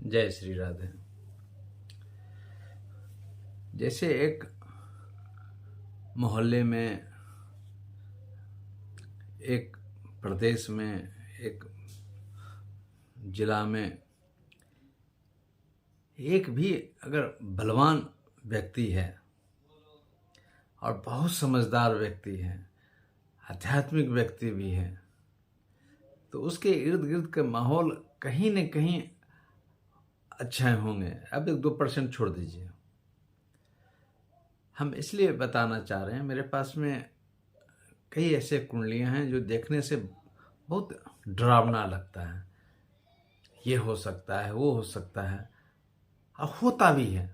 जय श्री राधे। जैसे एक मोहल्ले में, एक प्रदेश में, एक जिला में एक भी अगर बलवान व्यक्ति है और बहुत समझदार व्यक्ति है, आध्यात्मिक व्यक्ति भी है, तो उसके इर्द गिर्द का माहौल कहीं न कहीं अच्छे होंगे। अब 1-2% छोड़ दीजिए। हम इसलिए बताना चाह रहे हैं, मेरे पास में कई ऐसे कुंडलियां हैं जो देखने से बहुत डरावना लगता है। ये हो सकता है, वो हो सकता है, और होता भी है।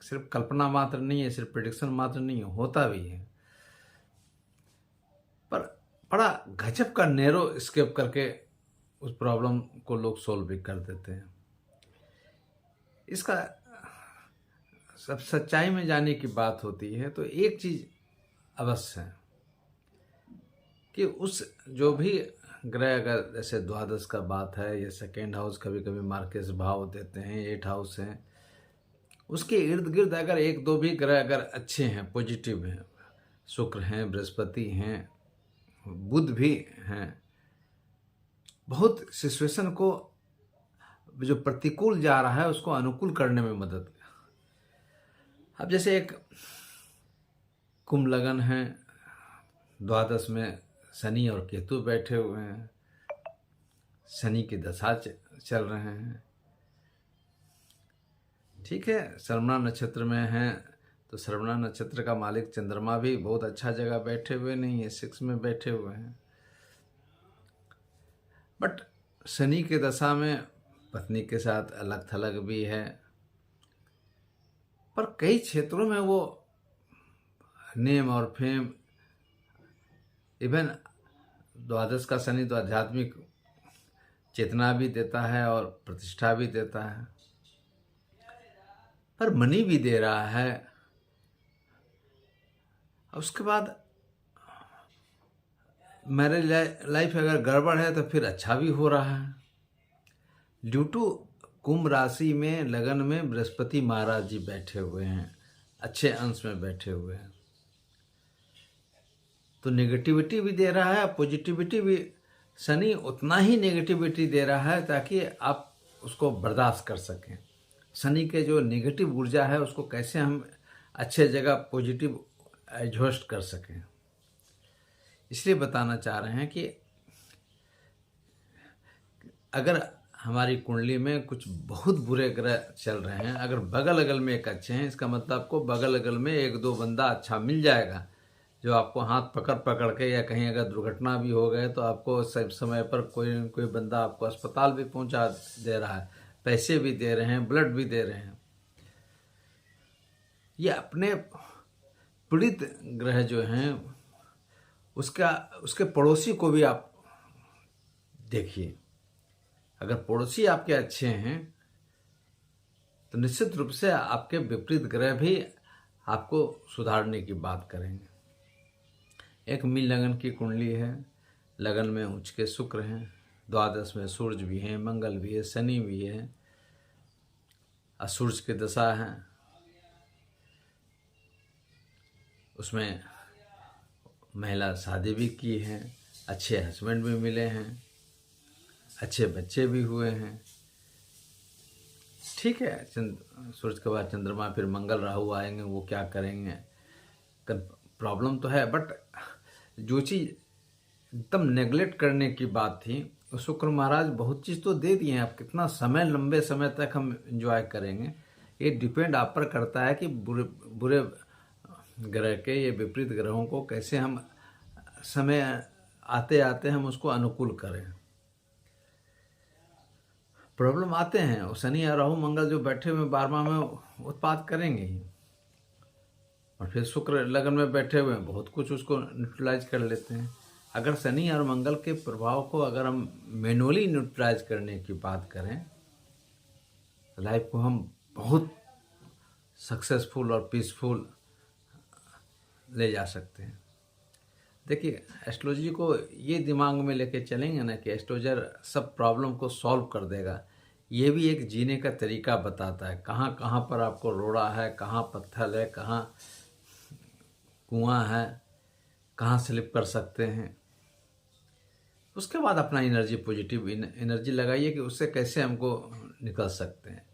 सिर्फ कल्पना मात्र नहीं है, सिर्फ प्रेडिक्शन मात्र नहीं है, होता भी है। पर बड़ा गजब का नैरो स्केप करके उस प्रॉब्लम को लोग सोल्व भी कर देते हैं। इसका सब सच्चाई में जाने की बात होती है तो एक चीज अवश्य है कि उस जो भी ग्रह, अगर जैसे द्वादश का बात है या सेकेंड हाउस, कभी कभी मार्केट भाव देते हैं, 8 हाउस है, उसके इर्द गिर्द अगर 1-2 भी ग्रह अगर अच्छे हैं, पॉजिटिव हैं, शुक्र हैं, बृहस्पति हैं, बुध भी हैं, बहुत सिचुएशन को जो प्रतिकूल जा रहा है उसको अनुकूल करने में मदद। अब जैसे एक कुंभ लगन है, द्वादश में शनि और केतु बैठे हुए हैं, शनि की दशा चल रहे हैं, ठीक है। श्रवणा नक्षत्र में है तो श्रवणा नक्षत्र का मालिक चंद्रमा भी बहुत अच्छा जगह बैठे हुए नहीं है, 6 में बैठे हुए हैं। बट शनि के दशा में पत्नी के साथ अलग थलग भी है, पर कई क्षेत्रों में वो नेम और फेम, इवन द्वादश का शनि तो आध्यात्मिक चेतना भी देता है और प्रतिष्ठा भी देता है, पर मनी भी दे रहा है। उसके बाद मैरिज लाइफ अगर गड़बड़ है तो फिर अच्छा भी हो रहा है। ड्यू टू कुंभ राशि में लगन में बृहस्पति महाराज जी बैठे हुए हैं, अच्छे अंश में बैठे हुए हैं, तो नेगेटिविटी भी दे रहा है, पॉजिटिविटी भी। शनि उतना ही नेगेटिविटी दे रहा है ताकि आप उसको बर्दाश्त कर सकें। शनि के जो नेगेटिव ऊर्जा है उसको कैसे हम अच्छे जगह पॉजिटिव एडजस्ट कर सकें, इसलिए बताना चाह रहे हैं कि अगर हमारी कुंडली में कुछ बहुत बुरे ग्रह चल रहे हैं, अगर बगल अगल में एक अच्छे हैं, इसका मतलब आपको बगल अगल में 1-2 बंदा अच्छा मिल जाएगा जो आपको हाथ पकड़ पकड़ के, या कहीं अगर दुर्घटना भी हो गए तो आपको समय पर कोई न कोई बंदा आपको अस्पताल भी पहुंचा दे रहा है, पैसे भी दे रहे हैं, ब्लड भी दे रहे हैं। ये अपने पीड़ित ग्रह जो हैं उसके पड़ोसी को भी आप देखिए। अगर पड़ोसी आपके अच्छे हैं तो निश्चित रूप से आपके विपरीत ग्रह भी आपको सुधारने की बात करेंगे। एक मीन लगन की कुंडली है, लगन में उच्च के शुक्र हैं, द्वादश में सूर्य भी हैं, मंगल भी है, शनि भी है, और सूर्य की दशा है, उसमें महिला शादी भी की है, अच्छे हस्बैंड भी मिले हैं, अच्छे बच्चे भी हुए हैं, ठीक है। सूर्य के बाद चंद्रमा, फिर मंगल राहु आएंगे, वो क्या करेंगे, प्रॉब्लम तो है। बट जो चीज़ एकदम नेगलेक्ट करने की बात थी, शुक्र महाराज बहुत चीज़ तो दे दिए हैं। आप कितना समय, लंबे समय तक हम एंजॉय करेंगे, ये डिपेंड आप पर करता है कि बुरे ग्रह के, ये विपरीत ग्रहों को कैसे हम समय आते आते हम उसको अनुकूल करें। प्रॉब्लम आते हैं, और शनि और राहु मंगल जो बैठे हुए 12वां में उत्पाद करेंगे ही, और फिर शुक्र लगन में बैठे हुए हैं, बहुत कुछ उसको न्यूट्रलाइज कर लेते हैं। अगर शनि और मंगल के प्रभाव को अगर हम मैनुअली न्यूट्रलाइज करने की बात करें तो लाइफ को हम बहुत सक्सेसफुल और पीसफुल ले जा सकते हैं। देखिए, एस्ट्रोलॉजी को ये दिमाग में लेके चलेंगे ना कि एस्ट्रोलॉजर सब प्रॉब्लम को सॉल्व कर देगा, ये भी एक जीने का तरीका बताता है, कहाँ कहाँ पर आपको रोड़ा है, कहाँ पत्थर है, कहाँ कुआं है, कहाँ स्लिप कर सकते हैं। उसके बाद अपना एनर्जी, पॉजिटिव एनर्जी लगाइए कि उससे कैसे हमको निकल सकते हैं।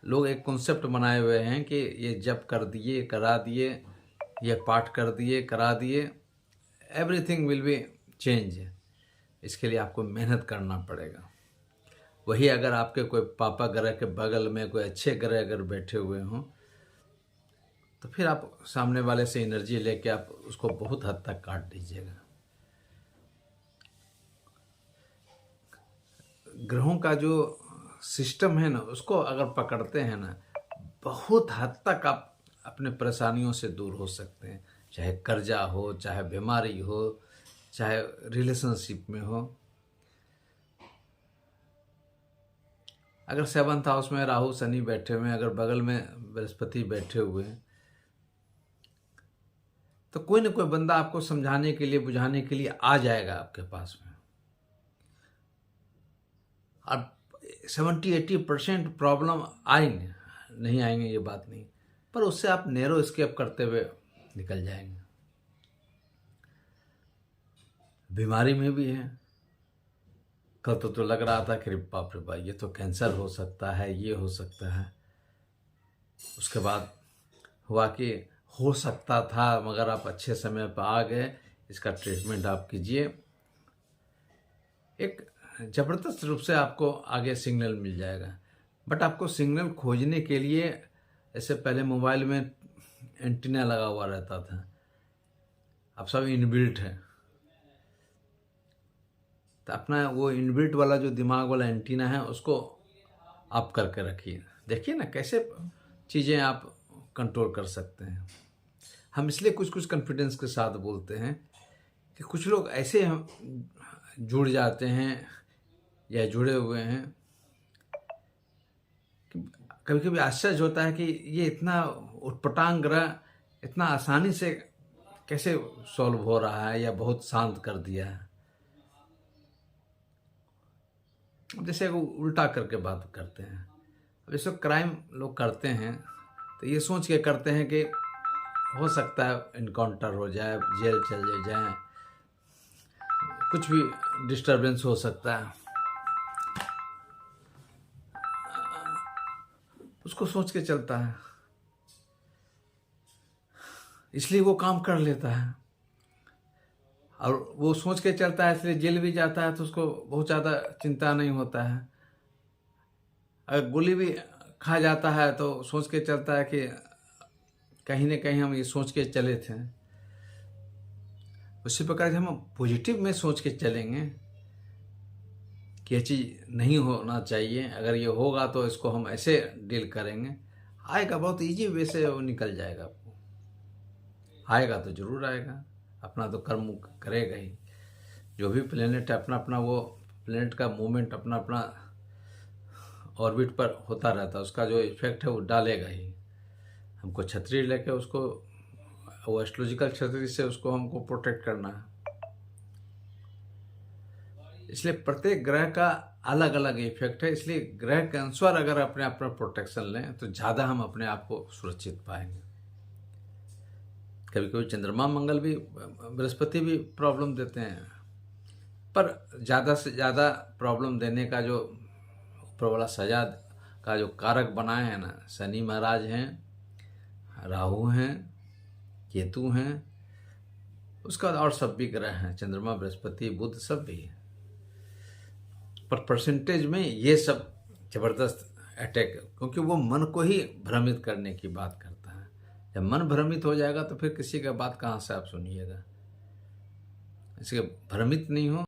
लोग एक कॉन्सेप्ट बनाए हुए हैं कि ये जप कर दिए, करा दिए, ये पाठ कर दिए, करा दिए, एवरीथिंग विल बी चेंज। इसके लिए आपको मेहनत करना पड़ेगा। वही अगर आपके कोई पापा ग्रह के बगल में कोई अच्छे ग्रह अगर बैठे हुए हों तो फिर आप सामने वाले से एनर्जी लेके आप उसको बहुत हद तक काट दीजिएगा। ग्रहों का जो सिस्टम है ना, उसको अगर पकड़ते हैं ना, बहुत हद तक आप अपने परेशानियों से दूर हो सकते हैं। चाहे कर्जा हो, चाहे बीमारी हो, चाहे रिलेशनशिप में हो। अगर 7th हाउस में राहु शनि बैठे हुए हैं, अगर बगल में बृहस्पति बैठे हुए हैं, तो कोई ना कोई बंदा आपको समझाने के लिए, बुझाने के लिए आ जाएगा आपके पास में। और 70-80% प्रॉब्लम आएंगे, नहीं आएंगे ये बात नहीं, पर उससे आप नैरो एस्केप करते हुए निकल जाएंगे। बीमारी में भी है, कल तो लग रहा था कि बाप रे बाप, ये तो कैंसर हो सकता है, ये हो सकता है। उसके बाद हुआ कि हो सकता था, मगर आप अच्छे समय पर आ गए, इसका ट्रीटमेंट आप कीजिए। एक ज़बरदस्त रूप से आपको आगे सिग्नल मिल जाएगा। बट आपको सिग्नल खोजने के लिए, ऐसे पहले मोबाइल में एंटीना लगा हुआ रहता था, अब सब इनबिल्ट है। तो अपना वो इनबिल्ट वाला जो दिमाग वाला एंटीना है उसको आप करके रखिए। देखिए ना कैसे चीज़ें आप कंट्रोल कर सकते हैं। हम इसलिए कुछ कुछ कॉन्फिडेंस के साथ बोलते हैं कि कुछ लोग ऐसे जुड़ जाते हैं या जुड़े हुए हैं कि कभी कभी आश्चर्य होता है कि ये इतना उटपटांग ग्रह इतना आसानी से कैसे सॉल्व हो रहा है या बहुत शांत कर दिया है। जैसे वो उल्टा करके बात करते हैं। अब जैसे क्राइम लोग करते हैं तो ये सोच के करते हैं कि हो सकता है इनकाउंटर हो जाए, जेल चले जाए, कुछ भी डिस्टरबेंस हो सकता है, उसको सोच के चलता है, इसलिए वो काम कर लेता है। और वो सोच के चलता है इसलिए जेल भी जाता है तो उसको बहुत ज़्यादा चिंता नहीं होता है। अगर गोली भी खा जाता है तो सोच के चलता है कि कहीं ना कहीं हम ये सोच के चले थे। उसी प्रकार से हम पॉजिटिव में सोच के चलेंगे कि ये चीज़ नहीं होना चाहिए, अगर ये होगा तो इसको हम ऐसे डील करेंगे, आएगा बहुत इजी वे से वो निकल जाएगा। आपको आएगा तो जरूर आएगा, अपना तो कर्म करेगा ही। जो भी प्लेनेट है अपना अपना, वो प्लेनेट का मूवमेंट अपना अपना ऑर्बिट पर होता रहता है, उसका जो इफेक्ट है वो डालेगा ही। हमको छतरी लेके उसको, वो एस्ट्रोलॉजिकल छतरी से उसको हमको प्रोटेक्ट करना है। इसलिए प्रत्येक ग्रह का अलग अलग इफेक्ट है, इसलिए ग्रह के अनुसार अगर अपने आप पर प्रोटेक्शन लें तो ज़्यादा हम अपने आप को सुरक्षित पाएंगे। कभी कभी चंद्रमा मंगल भी, बृहस्पति भी प्रॉब्लम देते हैं, पर ज़्यादा से ज़्यादा प्रॉब्लम देने का जो ऊपर वाला सजा का जो कारक बनाए हैं ना, शनि महाराज हैं, राहु हैं, केतु हैं, उसका और सब भी ग्रह हैं, चंद्रमा, बृहस्पति, बुध, सब भी है। पर परसेंटेज में ये सब जबरदस्त अटैक, क्योंकि वो मन को ही भ्रमित करने की बात करता है। जब मन भ्रमित हो जाएगा तो फिर किसी का बात कहाँ से आप सुनिएगा। इसलिए भ्रमित नहीं हो।